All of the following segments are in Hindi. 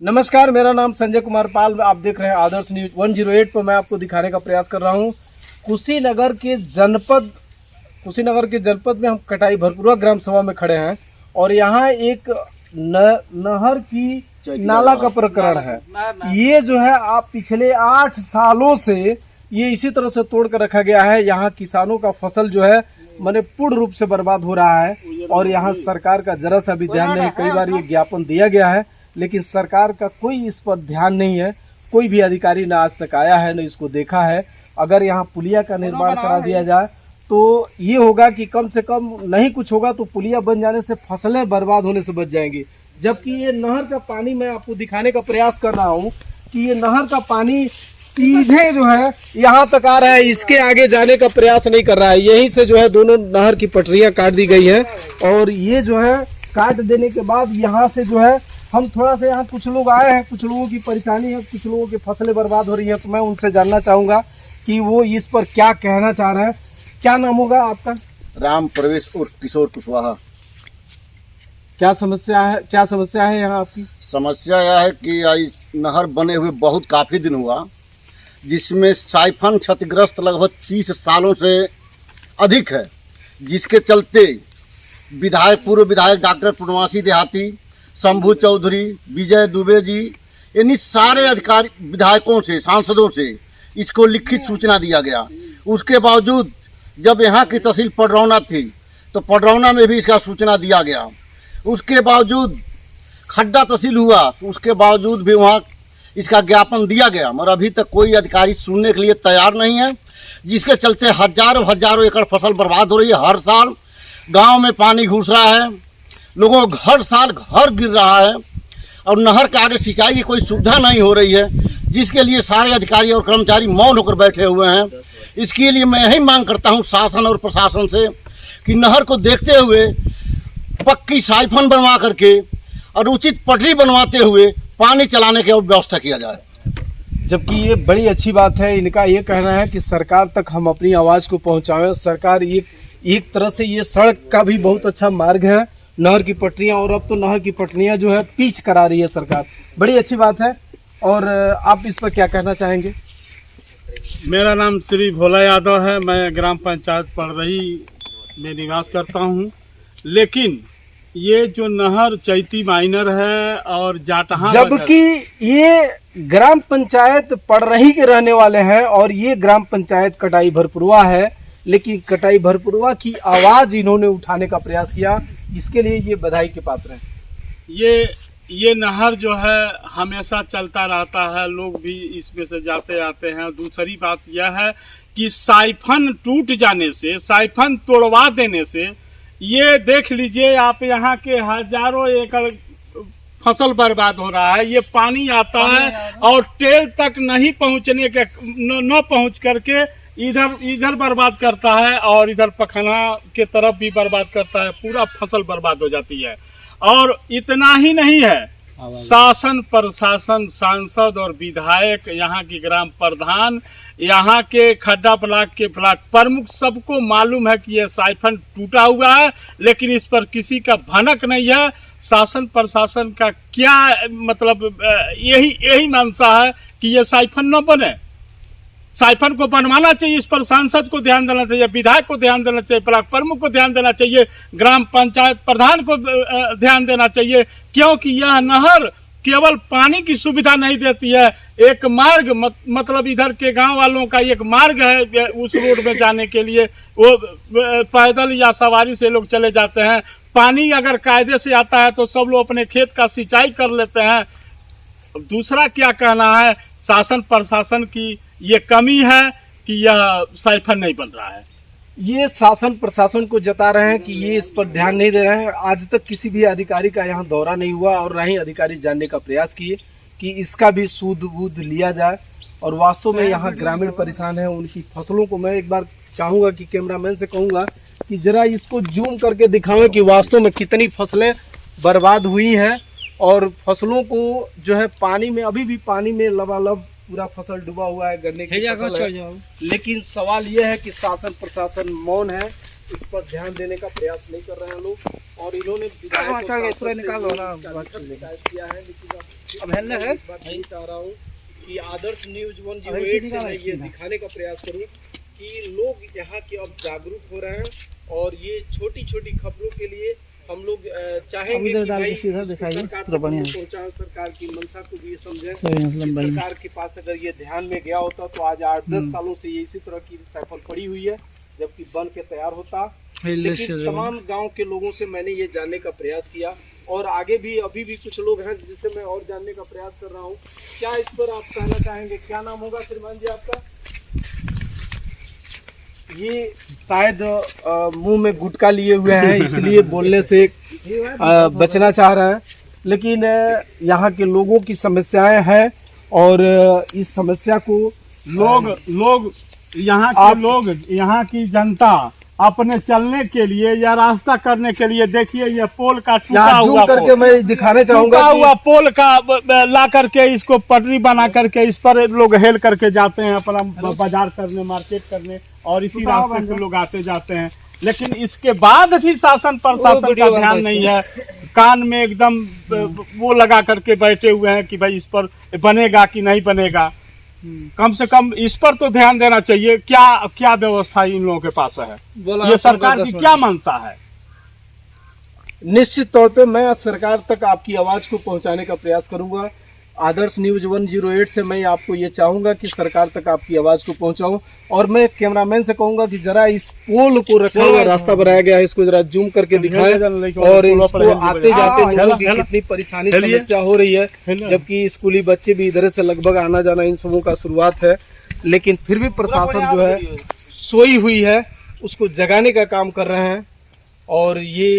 नमस्कार, मेरा नाम संजय कुमार पाल। आप देख रहे हैं आदर्श न्यूज 108 पर। मैं आपको दिखाने का प्रयास कर रहा हूं कुशीनगर के जनपद में हम कटाई भरपुरा ग्राम सभा में खड़े हैं और यहाँ एक नहर की नाला का प्रकरण है। ये जो है आप पिछले 8 सालों से ये इसी तरह से तोड़ कर रखा गया है। यहाँ किसानों का फसल जो है माने पूर्ण रूप से बर्बाद हो रहा है और यहाँ सरकार का जरा सा भी ध्यान नहीं। कई बार ये ज्ञापन दिया गया है लेकिन सरकार का कोई इस पर ध्यान नहीं है। कोई भी अधिकारी न आज तक आया है न इसको देखा है। अगर यहाँ पुलिया का निर्माण करा दिया जाए तो ये होगा कि कम से कम नहीं कुछ होगा तो पुलिया बन जाने से फसलें बर्बाद होने से बच जाएंगी। जबकि ये नहर का पानी मैं आपको दिखाने का प्रयास कर रहा हूँ कि ये नहर का पानी सीधे जो है यहाँ तक आ रहा है, इसके आगे जाने का प्रयास नहीं कर रहा है। यहीं से जो है दोनों नहर की पटरियां काट दी गई हैं और ये जो है काट देने के बाद यहाँ से जो है हम थोड़ा सा यहाँ कुछ लोग आए हैं, कुछ लोगों की परेशानी है, कुछ लोगों की फसलें बर्बाद हो रही है। तो मैं उनसे जानना चाहूँगा कि वो इस पर क्या कहना चाह रहे हैं। क्या नाम होगा आपका? राम प्रवेश और किशोर कुशवाहा। क्या समस्या है यहाँ आपकी? समस्या यह है कि इस नहर बने हुए बहुत काफ़ी दिन हुआ, जिसमें साइफन क्षतिग्रस्त लगभग 30 सालों से अधिक है, जिसके चलते पूर्व विधायक डॉक्टर पूर्णवासी देहाती, शंभू चौधरी, विजय दुबे जी, यानी सारे अधिकारी विधायकों से, सांसदों से इसको लिखित सूचना दिया गया। उसके बावजूद जब यहाँ की तहसील पडरौना थी तो पडरौना में भी इसका सूचना दिया गया। उसके बावजूद खड्डा तहसील हुआ तो उसके बावजूद भी वहाँ इसका ज्ञापन दिया गया, मगर अभी तक कोई अधिकारी सुनने के लिए तैयार नहीं है, जिसके चलते हजारों एकड़ फसल बर्बाद हो रही है। हर साल गांव में पानी घुस रहा है, लोगों को हर साल घर गिर रहा है और नहर के आगे सिंचाई की कोई सुविधा नहीं हो रही है, जिसके लिए सारे अधिकारी और कर्मचारी मौन होकर बैठे हुए हैं। इसके लिए मैं यही मांग करता हूं शासन और प्रशासन से कि नहर को देखते हुए पक्की साइफन बनवा करके और उचित पटरी बनवाते हुए पानी चलाने की व्यवस्था किया जाए। जबकि ये बड़ी अच्छी बात है। इनका ये कहना है कि सरकार तक हम अपनी आवाज़ को पहुंचाएं। सरकार एक तरह से ये सड़क का भी बहुत अच्छा मार्ग है, नहर की पटरियां, और अब तो नहर की पटरियां जो है पिच करा रही है सरकार। बड़ी अच्छी बात है। और आप इस पर क्या कहना चाहेंगे? मेरा नाम श्री भोला यादव है। मैं ग्राम पंचायत पड़रही में निवास करता हूं। लेकिन ये जो नहर चैती माइनर है और जाटहा, जबकि ये ग्राम पंचायत पड़रही के रहने वाले हैं और ये ग्राम पंचायत कटाई भरपुरवा है, लेकिन कटाई भरपुरवा की आवाज़ इन्होंने उठाने का प्रयास किया। इसके लिए ये बधाई के पात्र हैं। ये नहर जो है हमेशा चलता रहता है, लोग भी इसमें से जाते आते हैं। दूसरी बात यह है कि साइफन टूट जाने से, साइफन तोड़वा देने से, ये देख लीजिए आप, यहाँ के हजारों एकड़ फसल बर्बाद हो रहा है। ये पानी आता है और टेल तक नहीं पहुँचने के न पहुँच करके इधर बर्बाद करता है और इधर पखना के तरफ भी बर्बाद करता है। पूरा फसल बर्बाद हो जाती है। और इतना ही नहीं है, शासन प्रशासन, सांसद और विधायक, यहाँ की ग्राम प्रधान, यहाँ के खड्डा ब्लॉक के ब्लॉक प्रमुख, सबको मालूम है कि यह साइफन टूटा हुआ है, लेकिन इस पर किसी का भनक नहीं है। शासन प्रशासन का क्या मतलब, यही मंशा है कि यह साइफन न बने। साइफन को बनवाना चाहिए, इस पर सांसद को ध्यान देना चाहिए, विधायक को ध्यान देना चाहिए, ब्लॉक प्रमुख को ध्यान देना चाहिए, ग्राम पंचायत प्रधान को ध्यान देना चाहिए, क्योंकि यह नहर केवल पानी की सुविधा नहीं देती है, एक मार्ग मतलब इधर के गांव वालों का एक मार्ग है उस रोड में जाने के लिए। वो पैदल या सवारी से लोग चले जाते हैं। पानी अगर कायदे से आता है तो सब लोग अपने खेत का सिंचाई कर लेते हैं। दूसरा क्या कहना है, शासन प्रशासन की ये कमी है कि यह साइफन नहीं बन रहा है। ये शासन प्रशासन को जता रहे हैं कि ये इस पर ध्यान नहीं दे रहे हैं। आज तक किसी भी अधिकारी का यहाँ दौरा नहीं हुआ और ना ही अधिकारी जानने का प्रयास किए कि इसका भी सूद वूद लिया जाए। और वास्तव में यहाँ ग्रामीण परेशान है, उनकी फसलों को मैं एक बार चाहूँगा कि कैमरामैन से कहूँगा कि जरा इसको जूम करके दिखावें कि वास्तव में कितनी फसलें बर्बाद हुई हैं और फसलों को जो है पानी में, अभी भी पानी में लबालब पूरा फसल डूबा हुआ है, गन्ने की फसल है। लेकिन सवाल यह है कि शासन प्रशासन मौन है, इस पर ध्यान देने का प्रयास नहीं कर रहे हैं लोग। और इन्होंने विधायक को शिकायत किया है, लेकिन अब है ना है बात नहीं चाह रहा हूँ कि आदर्श न्यूज 108 से मैं ये दिखाने का प्रयास करूँ कि लोग यहाँ के अब जागरूक हो रहे हैं और ये छोटी छोटी खबरों के लिए हम लोग चाहेंगे कि भाई सरकार तक पहुंचाएं, सरकार की मंशा को भी समझें। सरकार के पास अगर ये ध्यान में गया होता तो आज 8-10 सालों से ये इसी तरह की साइफल पड़ी हुई है, जबकि बन के तैयार होता। लेकिन तमाम गांव के लोगों से मैंने ये जानने का प्रयास किया और आगे भी अभी भी कुछ लोग हैं जिससे मैं और जानने का प्रयास कर रहा हूँ। क्या इस पर आप कहना चाहेंगे? क्या नाम होगा श्रीमान जी आपका? ये शायद मुंह में गुटखा लिए हुए हैं इसलिए बोलने से बचना चाह रहे हैं, लेकिन यहाँ के लोगों की समस्याएं हैं और इस समस्या को लोग यहाँ के लोग, यहाँ की जनता अपने चलने के लिए या रास्ता करने के लिए, देखिए ये पोल का टूटा हुआ करके मैं दिखाने चाहूंगा हुआ पोल का ला करके इसको पटरी बना करके इस पर लोग हेल करके जाते हैं अपना बाजार करने, मार्केट करने, और इसी रास्ते से लोग आते जाते हैं। लेकिन इसके बाद भी शासन प्रशासन का ध्यान नहीं है, कान में एकदम वो लगा करके बैठे हुए हैं कि भाई इस पर बनेगा कि नहीं बनेगा। कम से कम इस पर तो ध्यान देना चाहिए। क्या व्यवस्था इन लोगों के पास है, ये सरकार की क्या मंशा है? निश्चित तौर पे मैं सरकार तक आपकी आवाज को पहुंचाने का प्रयास करूंगा। आदर्श न्यूज 108 से मैं आपको ये चाहूंगा कि सरकार तक आपकी आवाज को पहुंचाऊं, और मैं कैमरामैन से कहूंगा कि जरा इस पोल को रखा हुआ रास्ता बनाया गया है, इसको जरा जूम करके दिखाएं और इसको आते जाते लोगों की कितनी परेशानी समस्या हो रही है, जबकि स्कूली बच्चे भी इधर से लगभग आना जाना इन सबों का शुरुआत है। लेकिन फिर भी प्रशासन जो है सोई हुई है, उसको जगाने का काम कर रहे हैं। और ये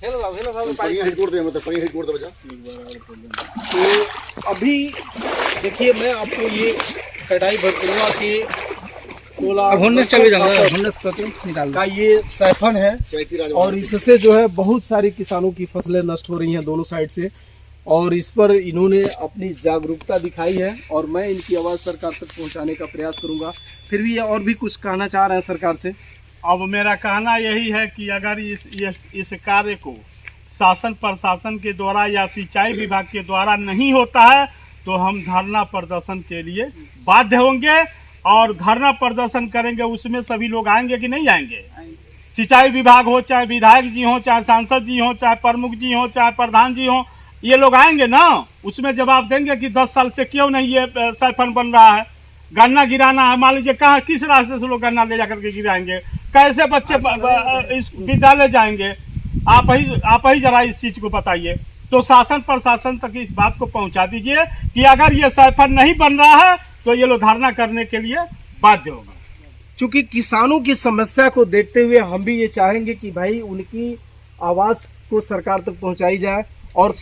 तो अभी देखिए मैं आपको ये कटाई भरपुरवा के का ये सैफन है और इससे जो है बहुत सारी किसानों की फसलें नष्ट हो रही हैं दोनों साइड से, और इस पर इन्होंने अपनी जागरूकता दिखाई है और मैं इनकी आवाज़ सरकार तक पहुंचाने का प्रयास करूंगा। फिर भी और भी कुछ कहना चाह रहे हैं सरकार से? अब मेरा कहना यही है कि अगर इस कार्य को शासन प्रशासन के द्वारा या सिंचाई विभाग के द्वारा नहीं होता है तो हम धरना प्रदर्शन के लिए बाध्य होंगे और धरना प्रदर्शन करेंगे। उसमें सभी लोग आएंगे कि नहीं आएंगे? सिंचाई विभाग हो, चाहे विधायक जी हो, चाहे सांसद जी हो, चाहे प्रमुख जी हो, चाहे प्रधान जी हो, ये लोग आएंगे ना, उसमें जवाब देंगे कि 10 साल से क्यों नहीं ये साइफन बन रहा है। गन्ना गिराना है, मान लीजिए कहाँ किस रास्ते से लोग गन्ना ले जाकर के गिराएंगे, कैसे बच्चे इस विद्यालय जाएंगे? आप ही जरा इस चीज को बताइए। तो शासन प्रशासन तक इस बात को पहुंचा दीजिए कि अगर ये साइफन नहीं बन रहा है तो ये लोग धरना करने के लिए बाध्य होगा। क्योंकि किसानों की समस्या को देखते हुए हम भी ये चाहेंगे कि भाई उनकी आवाज को सरकार तक पहुंचाई जाए और